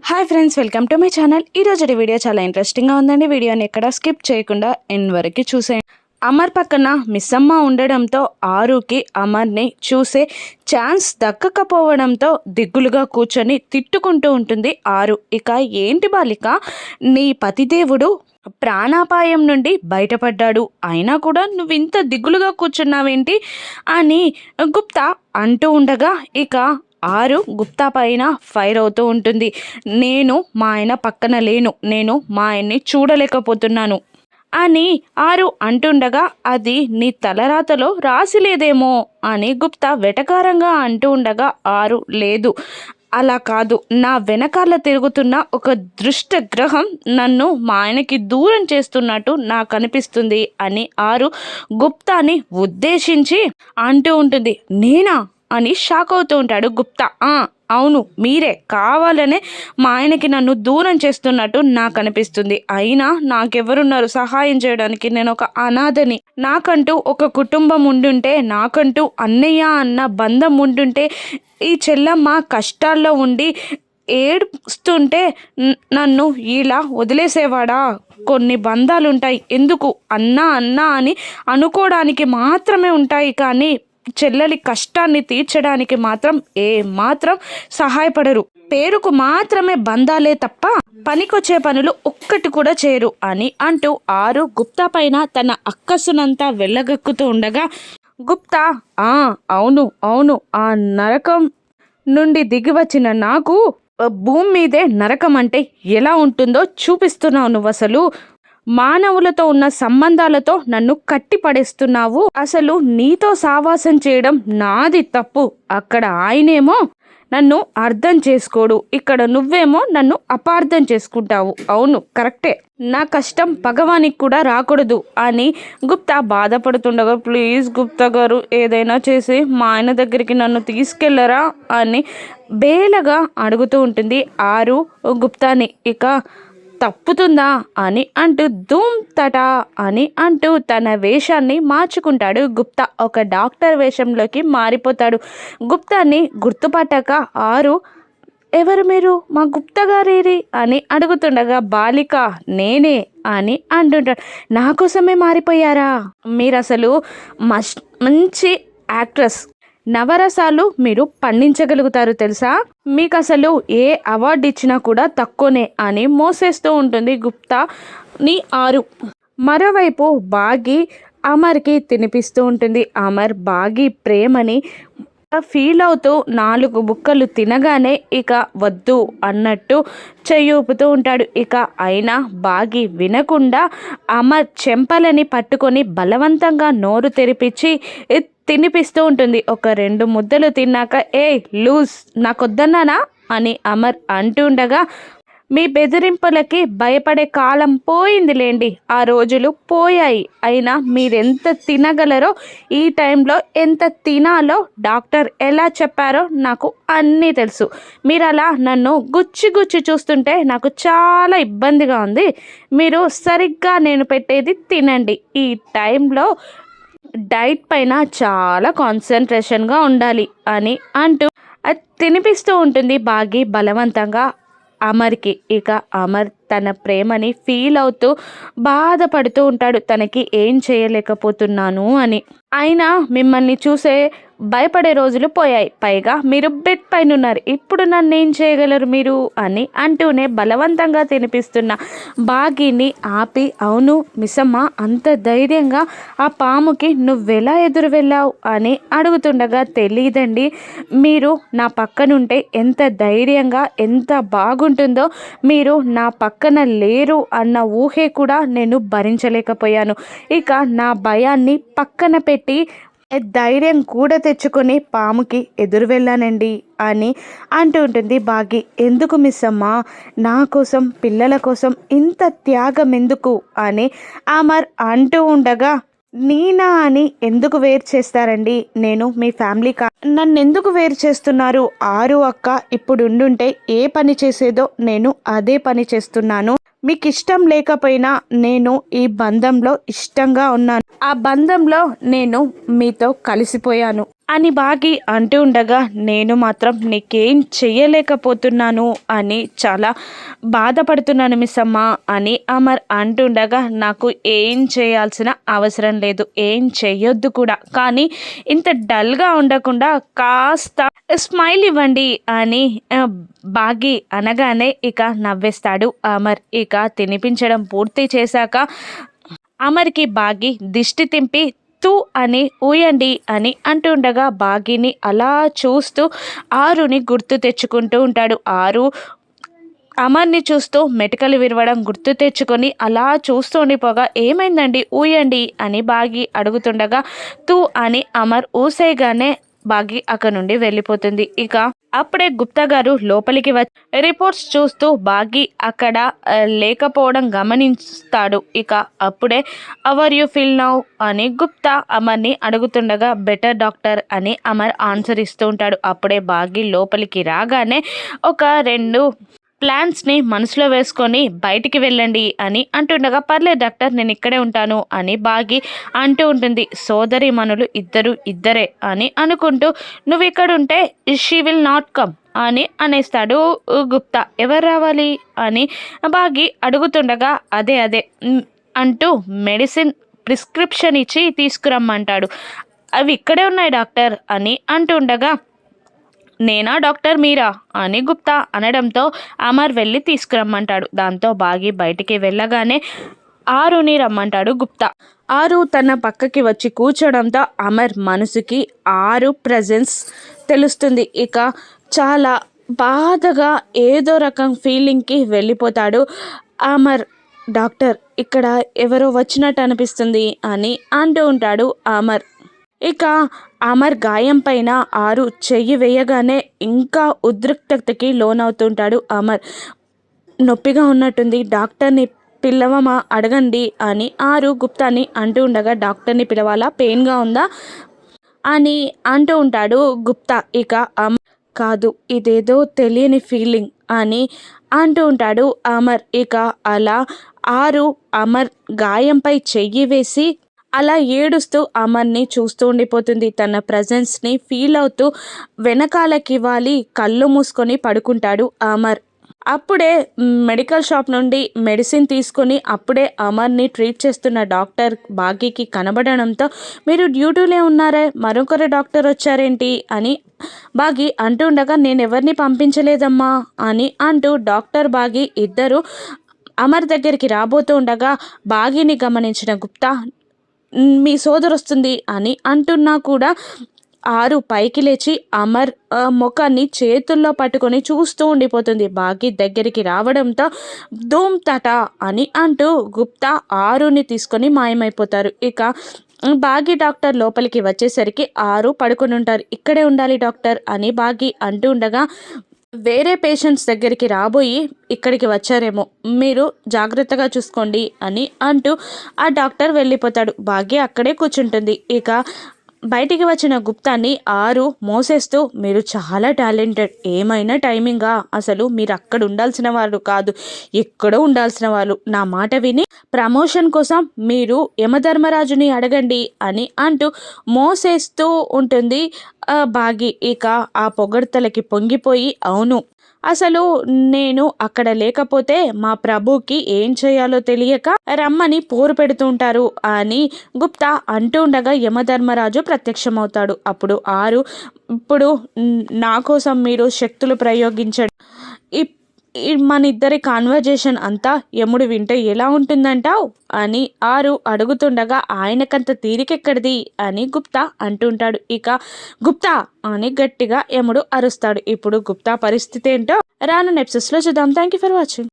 Hi friends, welcome to my channel. ఈరోజు video చాలా ఇంట్రెస్టింగ్గా ఉందండి. వీడియోని ఎక్కడ స్కిప్ చేయకుండా ఎండ్ వరకు చూసేయండి. అమర్ పక్కన మిస్సమ్మ ఉండడంతో ఆరుకి అమర్ని చూసే ఛాన్స్ దక్కకపోవడంతో దిగులుగా కూర్చొని తిట్టుకుంటూ ఉంటుంది ఆరు. ఇక ఏంటి బాలిక, నీ పతిదేవుడు ప్రాణాపాయం నుండి బయటపడ్డాడు, అయినా కూడా నువ్వు ఇంత దిగులుగా కూర్చున్నావేంటి అని గుప్తా అంటూ ఉండగా ఇక ఆరు గుప్తా పైన ఫైర్ అవుతూ ఉంటుంది. నేను మా ఆయన పక్కన లేను, నేను మా ఆయన్ని చూడలేకపోతున్నాను అని ఆరు అంటుండగా అది నీ తలరాతలో రాసి లేదేమో అని గుప్తా వెటకారంగా అంటూ ఉండగా ఆరు లేదు, అలా కాదు, నా వెనకాల తిరుగుతున్న ఒక దృష్ట గ్రహం నన్ను మా ఆయనకి దూరం చేస్తున్నట్టు నాకు అనిపిస్తుంది అని ఆరు గుప్తాని ఉద్దేశించి అంటూ ఉంటుంది. నేనా అని షాక్ అవుతూ ఉంటాడు గుప్తా. అవును, మీరే కావాలనే మా ఆయనకి నన్ను దూరం చేస్తున్నట్టు నాకు అనిపిస్తుంది. అయినా నాకెవరున్నారు సహాయం చేయడానికి? నేను ఒక అనాథని. నాకంటూ ఒక కుటుంబం ఉండుంటే, నాకంటూ అన్నయ్య అన్న బంధం ఉండుంటే, ఈ చెల్లమ్మ కష్టాల్లో ఉండి ఏడుస్తుంటే నన్ను ఇలా వదిలేసేవాడా? కొన్ని బంధాలు ఉంటాయి, ఎందుకు అన్నా అన్నా అని అనుకోవడానికి మాత్రమే ఉంటాయి, కానీ చెల్లెలి కష్టాన్ని తీర్చడానికి మాత్రం మాత్రం సహాయపడరు. పేరుకు మాత్రమే బంధాలే తప్ప పనికొచ్చే పనులు ఒక్కటి కూడా చేయరు అని అంటూ ఆరు గుప్తా పైన తన అక్కసునంతా వెళ్ళగక్కుతూ ఉండగా గుప్తా అవును అవును, ఆ నరకం నుండి దిగి వచ్చిన నాకు భూమి మీదే నరకం అంటే ఎలా ఉంటుందో చూపిస్తున్నావు. నువ్వు అసలు మానవులతో ఉన్న సంబంధాలతో నన్ను కట్టి పడేస్తున్నావు. అసలు నీతో సావాసం చేయడం నాది తప్పు. అక్కడ ఆయనేమో నన్ను అర్థం చేసుకోడు, ఇక్కడ నువ్వేమో నన్ను అపార్థం చేసుకుంటావు. అవును, కరెక్టే, నా కష్టం భగవానికి కూడా రాకూడదు అని గుప్తా బాధపడుతుండగా ప్లీజ్ గుప్తా గారు, ఏదైనా చేసి మా ఆయన దగ్గరికి నన్ను తీసుకెళ్లరా అని బేలగా అడుగుతూ ఉంటుంది ఆరు గుప్తాని. ఇక తప్పుతుందా అని అంటూ ధూమ్ తటా అని అంటూ తన వేషాన్ని మార్చుకుంటాడు గుప్తా. ఒక డాక్టర్ వేషంలోకి మారిపోతాడు. గుప్తాని గుర్తుపట్టాక ఆరు, ఎవరు మీరు? మా గుప్తా గారేరి అని అడుగుతుండగా బాలిక నేనే అని అంటుంటాడు. నా కోసమే మారిపోయారా? మీరు అసలు మంచి యాక్ట్రెస్, నవరసాలు మీరు పండించగలుగుతారు తెలుసా? మీకు అసలు ఏ అవార్డు ఇచ్చినా కూడా తక్కువనే అని మోసేస్తూ ఉంటుంది గుప్తాని ఆరు. మరోవైపు బాగి అమర్కి తినిపిస్తూ ఉంటుంది. అమర్ బాగి ప్రేమని ఫీల్ అవుతూ 4 బుక్కలు తినగానే ఇక వద్దు అన్నట్టు చెయ్యూపుతూ ఉంటాడు. ఇక అయినా బాగి వినకుండా అమర్ చెంపలని పట్టుకొని బలవంతంగా నోరు తెరిపించి తినిపిస్తూ ఉంటుంది. ఒక 2 ముద్దలు తిన్నాక లూజ్, నాకొద్దన్నానా అని అమర్ అంటుండగా మీ బెదిరింపులకి భయపడే కాలం పోయిందిలేండి, ఆ రోజులు పోయాయి. అయినా మీరెంత తినగలరో, ఈ టైంలో ఎంత తినాలో డాక్టర్ ఎలా చెప్పారో నాకు అన్నీ తెలుసు. మీరు అలా నన్ను గుచ్చి గుచ్చి చూస్తుంటే నాకు చాలా ఇబ్బందిగా ఉంది. మీరు సరిగ్గా నేను పెట్టేది తినండి. ఈ టైంలో డైట్ పైన చాలా కాన్సన్ట్రేషన్గా ఉండాలి అని అంటూ అది తినిపిస్తూ ఉంటుంది బాగి బలవంతంగా అమర్కి. ఇక అమర్ తన ప్రేమని ఫీల్ అవుతూ బాధపడుతూ ఉంటాడు, తనకి ఏం చేయలేకపోతున్నాను అని. అయినా మిమ్మల్ని చూసే భయపడే రోజులు పోయాయి, పైగా మీరు బెడ్ పైన ఉన్నారు, ఇప్పుడు నన్ను ఏం చేయగలరు మీరు అని అంటూనే బలవంతంగా తినిపిస్తున్న బాగిని ఆపి, అవును మిస్సమ్మ, అంత ధైర్యంగా ఆ పాముకి నువ్వెలా ఎదురు వెళ్ళావు అని అడుగుతుండగా తెలియదండి, మీరు నా పక్కనుంటే ఎంత ధైర్యంగా ఎంత బాగుంటుందో, మీరు నా పక్కన లేరు అన్న ఊహే కూడా నేను భరించలేకపోయాను. ఇక నా భయాన్ని పక్కన పెట్టి ధైర్యం కూడా తెచ్చుకొని పాముకి ఎదురు వెళ్ళానండి అని అంటూ ఉంటుంది బాగి. ఎందుకు మిస్సమ్మ, నా కోసం పిల్లల కోసం ఇంత త్యాగం ఎందుకు అని అమర్ అంటూ ఉండగా నీనా అని ఎందుకు వేరు చేస్తారండి? నేను మీ ఫ్యామిలీ నన్ను ఎందుకు వేరు చేస్తున్నారు? ఆరు అక్క ఇప్పుడు ఉండుంటే ఏ పని చేసేదో నేను అదే పని చేస్తున్నాను. మీకు ఇష్టం లేకపోయినా నేను ఈ బంధంలో ఇష్టంగా ఉన్నాను. ఆ బంధంలో నేను మీతో కలిసిపోయాను అని బాగి అంటూ ఉండగా, నేను మాత్రం నీకేం చెయ్యలేకపోతున్నాను అని చాలా బాధపడుతున్నాను మిస్సమ్మ అని అమర్ అంటుండగా, నాకు ఏం చేయాల్సిన అవసరం లేదు, ఏం చెయ్యొద్దు కూడా, కానీ ఇంత డల్గా ఉండకుండా కాస్త స్మైల్ ఇవ్వండి అని బాగి అనగానే ఇక నవ్వేస్తాడు అమర్. ఇక తినిపించడం పూర్తి చేశాక అమర్కి బాగి దిష్టి తింపి తూ అని ఊయండి అని అంటుండగా, బాగిని అలా చూస్తూ ఆరుని గుర్తు తెచ్చుకుంటూ ఉంటాడు. ఆరు అమర్ని చూస్తూ మెటికలు విరవడం గుర్తు తెచ్చుకొని అలా చూస్తూ ఉండిపోగా, ఏమైందండి ఊయండి అని బాగి అడుగుతుండగా, తూ అని అమర్ ఊసేయగానే బాగి అక్కడ నుండి వెళ్ళిపోతుంది. ఇక అప్పుడే గుప్తా గారు లోపలికి వచ్చి రిపోర్ట్స్ చూస్తూ బాగి అక్కడ లేకపోవడం గమనిస్తాడు. ఇక అప్పుడే అవర్ యూ ఫీల్ నౌ అని గుప్తా అమర్ని అడుగుతుండగా, బెటర్ డాక్టర్ అని అమర్ ఆన్సర్ ఇస్తూ ఉంటాడు. అప్పుడే బాగి లోపలికి రాగానే ఒక 2 ప్లాన్స్ని మనసులో వేసుకొని బయటికి వెళ్ళండి అని అంటుండగా, పర్లేదు డాక్టర్ నేను ఇక్కడే ఉంటాను అని బాగి అంటూ ఉంటుంది. సోదరి మనులు ఇద్దరే అని అనుకుంటూ, నువ్వు ఇక్కడ ఉంటే షీ విల్ నాట్ కమ్ అని అనేస్తాడు గుప్తా. ఎవరు రావాలి అని బాగి అడుగుతుండగా, అదే అంటూ మెడిసిన్ ప్రిస్క్రిప్షన్ ఇచ్చి తీసుకురమ్మంటాడు. అవి ఇక్కడే ఉన్నాయి డాక్టర్ అని అంటుండగా, నేనా డాక్టర్ మీరా అని గుప్తా అనడంతో అమర్ వెళ్ళి తీసుకురమ్మంటాడు. దాంతో బాగి బయటికి వెళ్ళగానే ఆరుని రమ్మంటాడు గుప్తా. ఆరు తన పక్కకి వచ్చి కూర్చోడంతో అమర్ మనసుకి ఆరు ప్రెజెన్స్ తెలుస్తుంది. ఇక చాలా బాధగా ఏదో రకం ఫీలింగ్కి వెళ్ళిపోతాడు అమర్. డాక్టర్ ఇక్కడ ఎవరో వచ్చినట్టు అనిపిస్తుంది అని అంటూ ఉంటాడు అమర్. ఇక అమర్ గాయం పైన ఆరు చెయ్యి వేయగానే ఇంకా ఉద్రిక్తతకి లోనవుతుంటాడు అమర్. నొప్పిగా ఉన్నట్టుంది, డాక్టర్ని పిలవమా అడగండి అని ఆరు గుప్తాని అంటూ ఉండగా, డాక్టర్ని పిలవాలా, పెయిన్గా ఉందా అని అంటూ ఉంటాడు గుప్తా. ఇక అమర్ కాదు, ఇదేదో తెలియని ఫీలింగ్ అని అంటూ ఉంటాడు అమర్. ఇక అలా ఆరు అమర్ గాయంపై చెయ్యి వేసి అలా ఏడుస్తూ అమర్ని చూస్తూ ఉండిపోతుంది. తన ప్రజెన్స్ని ఫీల్ అవుతూ వెనకాలకి వాలి కళ్ళు మూసుకొని పడుకుంటాడు అమర్. అప్పుడే మెడికల్ షాప్ నుండి మెడిసిన్ తీసుకొని అప్పుడే అమర్ని ట్రీట్ చేస్తున్న డాక్టర్ బాగీకి కనబడడంతో, మీరు డ్యూటీలో ఉన్నారే, మరొకరు డాక్టర్ వచ్చారేంటి అని బాగి అంటుండగా, నేను ఎవరిని పంపించలేదమ్మా అని అంటూ డాక్టర్ బాగి ఇద్దరు అమర్ దగ్గరికి రాబోతూ ఉండగా, బాగిని గమనించిన గుప్తా, మీ సోదరు వస్తుంది అని అంటున్నా కూడా ఆరు పైకి లేచి అమర్ ముఖాన్ని చేతుల్లో పట్టుకొని చూస్తూ ఉండిపోతుంది. బాగి దగ్గరికి రావడంతో ధూమ్ తట అని అంటూ గుప్తా ఆరుని తీసుకొని మాయమైపోతారు. ఇక బాగి డాక్టర్ లోపలికి వచ్చేసరికి ఆరు పడుకొని ఉంటారు. ఇక్కడే ఉండాలి డాక్టర్ అని బాగి అంటూ ఉండగా, వేరే పేషెంట్స్ దగ్గరికి రాబోయి ఇక్కడికి వచ్చారేమో, మీరు జాగ్రత్తగా చూసుకోండి అని అంటూ ఆ డాక్టర్ వెళ్ళిపోతాడు. భాగ్య అక్కడే కూర్చుంటుంది. ఇక బయటికి వచ్చిన గుప్తాని ఆరు మోసేస్తూ, మీరు చాలా టాలెంటెడ్, ఏమైనా టైమింగా, అసలు మీరు అక్కడ ఉండాల్సిన వాళ్ళు కాదు, ఎక్కడో ఉండాల్సిన వాళ్ళు, నా మాట విని ప్రమోషన్ కోసం మీరు యమధర్మరాజుని అడగండి అని అంటూ మోసేస్తూ ఉంటుంది బాగి. ఇక ఆ పొగడ్తలకి పొంగిపోయి, అవును అసలు నేను అక్కడ లేకపోతే మా ప్రభుకి ఏం చేయాలో తెలియక రమ్మని పోరు పెడుతుంటారు అని గుప్తా అంటూ ఉండగా యమధర్మరాజు ప్రత్యక్షమవుతాడు. అప్పుడు ఆరు, ఇప్పుడు నా కోసం మీరు శక్తులు ప్రయోగించడం, మన ఇద్దరి కాన్వర్జేషన్ అంతా యముడు వింటే ఎలా ఉంటుందంటావు అని ఆరు అడుగుతుండగా, ఆయనకంత తీరికెక్కడిది అని గుప్తా అంటుంటాడు. ఇక గుప్తా అని గట్టిగా యముడు అరుస్తాడు. ఇప్పుడు గుప్తా పరిస్థితి ఏంటో రాను ఎపిసోడ్స్లో చూద్దాం. Thank you for watching.